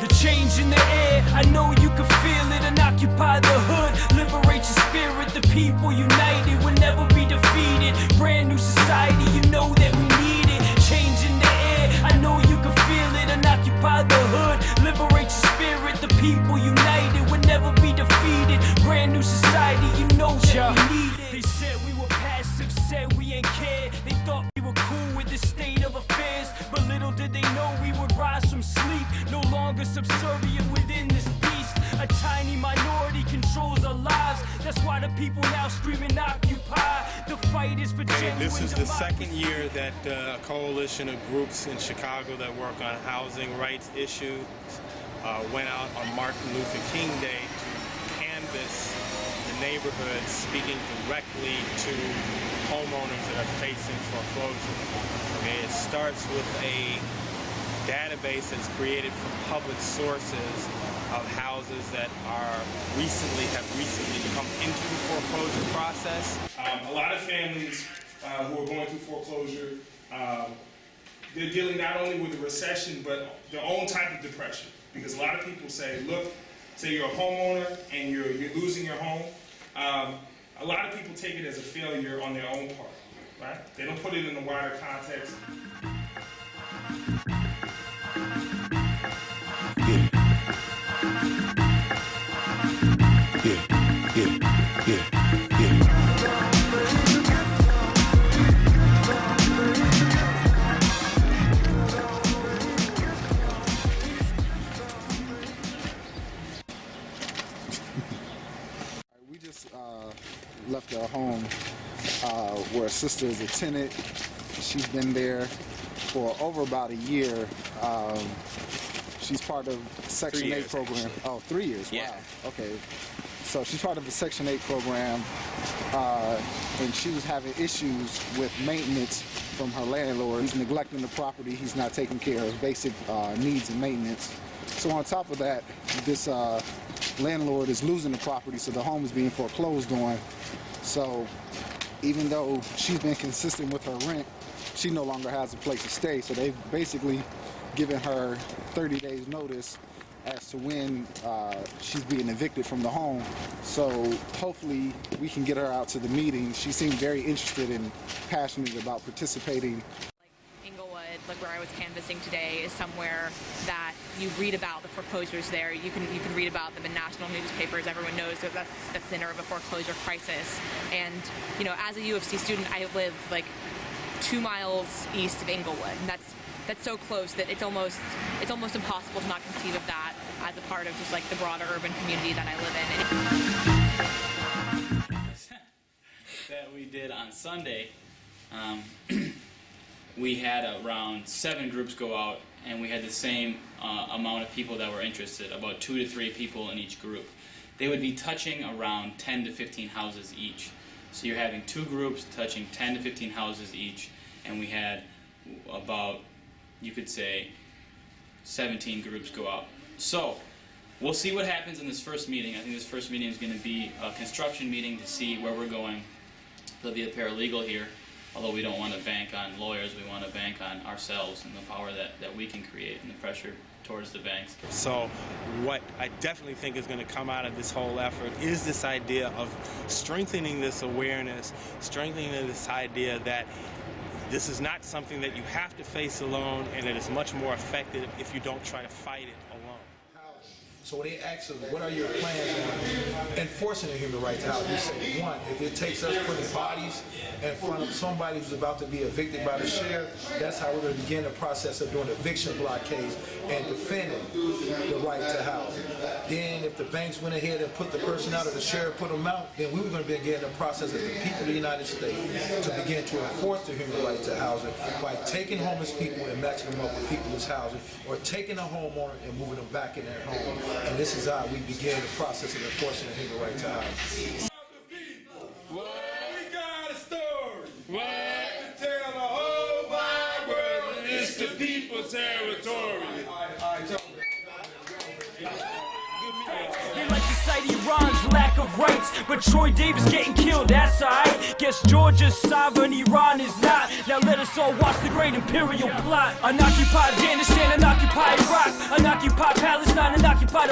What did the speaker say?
the change in the air. I know you can feel it and occupy the hood. Liberate your spirit, the people united will never be defeated. Brand new society, you know that we need it. Change in the air, I know you can feel it and occupy the hood. Liberate your spirit, the people united will never be defeated. Brand new society, you know that we need it. They said we were passive, said we ain't care. They thought we were cool with the state of affairs, but little did they know we would rise from sleep. No longer subservient within this beast. A tiny minority controls our lives. That's why the people now screaming Occupy. The fight is for genuine This is the democracy. second year that a coalition of groups in Chicago that work on housing rights issues went out on Martin Luther King Day to canvass the neighborhoods, speaking directly to homeowners that are facing foreclosure. Okay, it starts with a database that's created from public sources of houses that have recently come into the foreclosure process. A lot of families who are going through foreclosure, they're dealing not only with the recession, but their own type of depression. Because a lot of people say, look, say you're a homeowner and you're losing your home. A lot of people take it as a failure on their own part, right? They don't put it in a wider context. We just left our home where a sister is a tenant. She's been there for over about a year. She's part of Section 8 program. Oh, 3 years. Yeah. Wow. Okay. So she's part of the Section 8 program, and she was having issues with maintenance from her landlord. He's neglecting the property. He's not taking care of basic needs and maintenance. So on top of that, this landlord is losing the property, so the home is being foreclosed on. So even though she's been consistent with her rent, she no longer has a place to stay. So they've basically given her 30 days notice as to when she's being evicted from the home. So hopefully we can get her out to the meeting. She seemed very interested and passionate about participating. Like where I was canvassing today, is somewhere that you read about the foreclosures there. You can read about them in national newspapers. Everyone knows that that's the center of a foreclosure crisis. And you know, as a U of C student, I live like 2 miles east of Inglewood, and that's so close that it's almost impossible to not conceive of that as a part of just like the broader urban community that I live in. That we did on Sunday. We had around 7 groups go out, and we had the same amount of people that were interested, about 2 to 3 people in each group. They would be touching around 10 to 15 houses each. So you're having 2 groups touching 10 to 15 houses each, and we had about, you could say, 17 groups go out. So we'll see what happens in this first meeting. I think this first meeting is going to be a construction meeting to see where we're going. There'll be a paralegal here. Although we don't want to bank on lawyers, we want to bank on ourselves and the power that we can create and the pressure towards the banks. So what I definitely think is going to come out of this whole effort is this idea of strengthening this awareness, strengthening this idea that this is not something that you have to face alone, and it is much more effective if you don't try to fight it alone. So when they ask us, what are your plans on enforcing the human right to housing? We say, 1, if it takes us putting bodies in front of somebody who's about to be evicted by the sheriff, that's how we're going to begin the process of doing eviction blockades and defending the right to housing. Then if the banks went ahead and put the person out or the sheriff put them out, then we were going to begin the process as the people of the United States to begin to enforce the human right to housing by taking homeless people and matching them up with people who's housing, or taking a homeowner and moving them back in their home. And this is how we begin the process of enforcing the human right to housing. Well, we got a story. Well, to tell the whole wide world, it's the people's territory. They like society runs, lack of of rights. But Troy Davis getting killed, that's alright. Guess Georgia's sovereign, Iran is not. Now let us all watch the great imperial plot. Unoccupied Afghanistan, unoccupied Iraq, unoccupied Palestine, unoccupied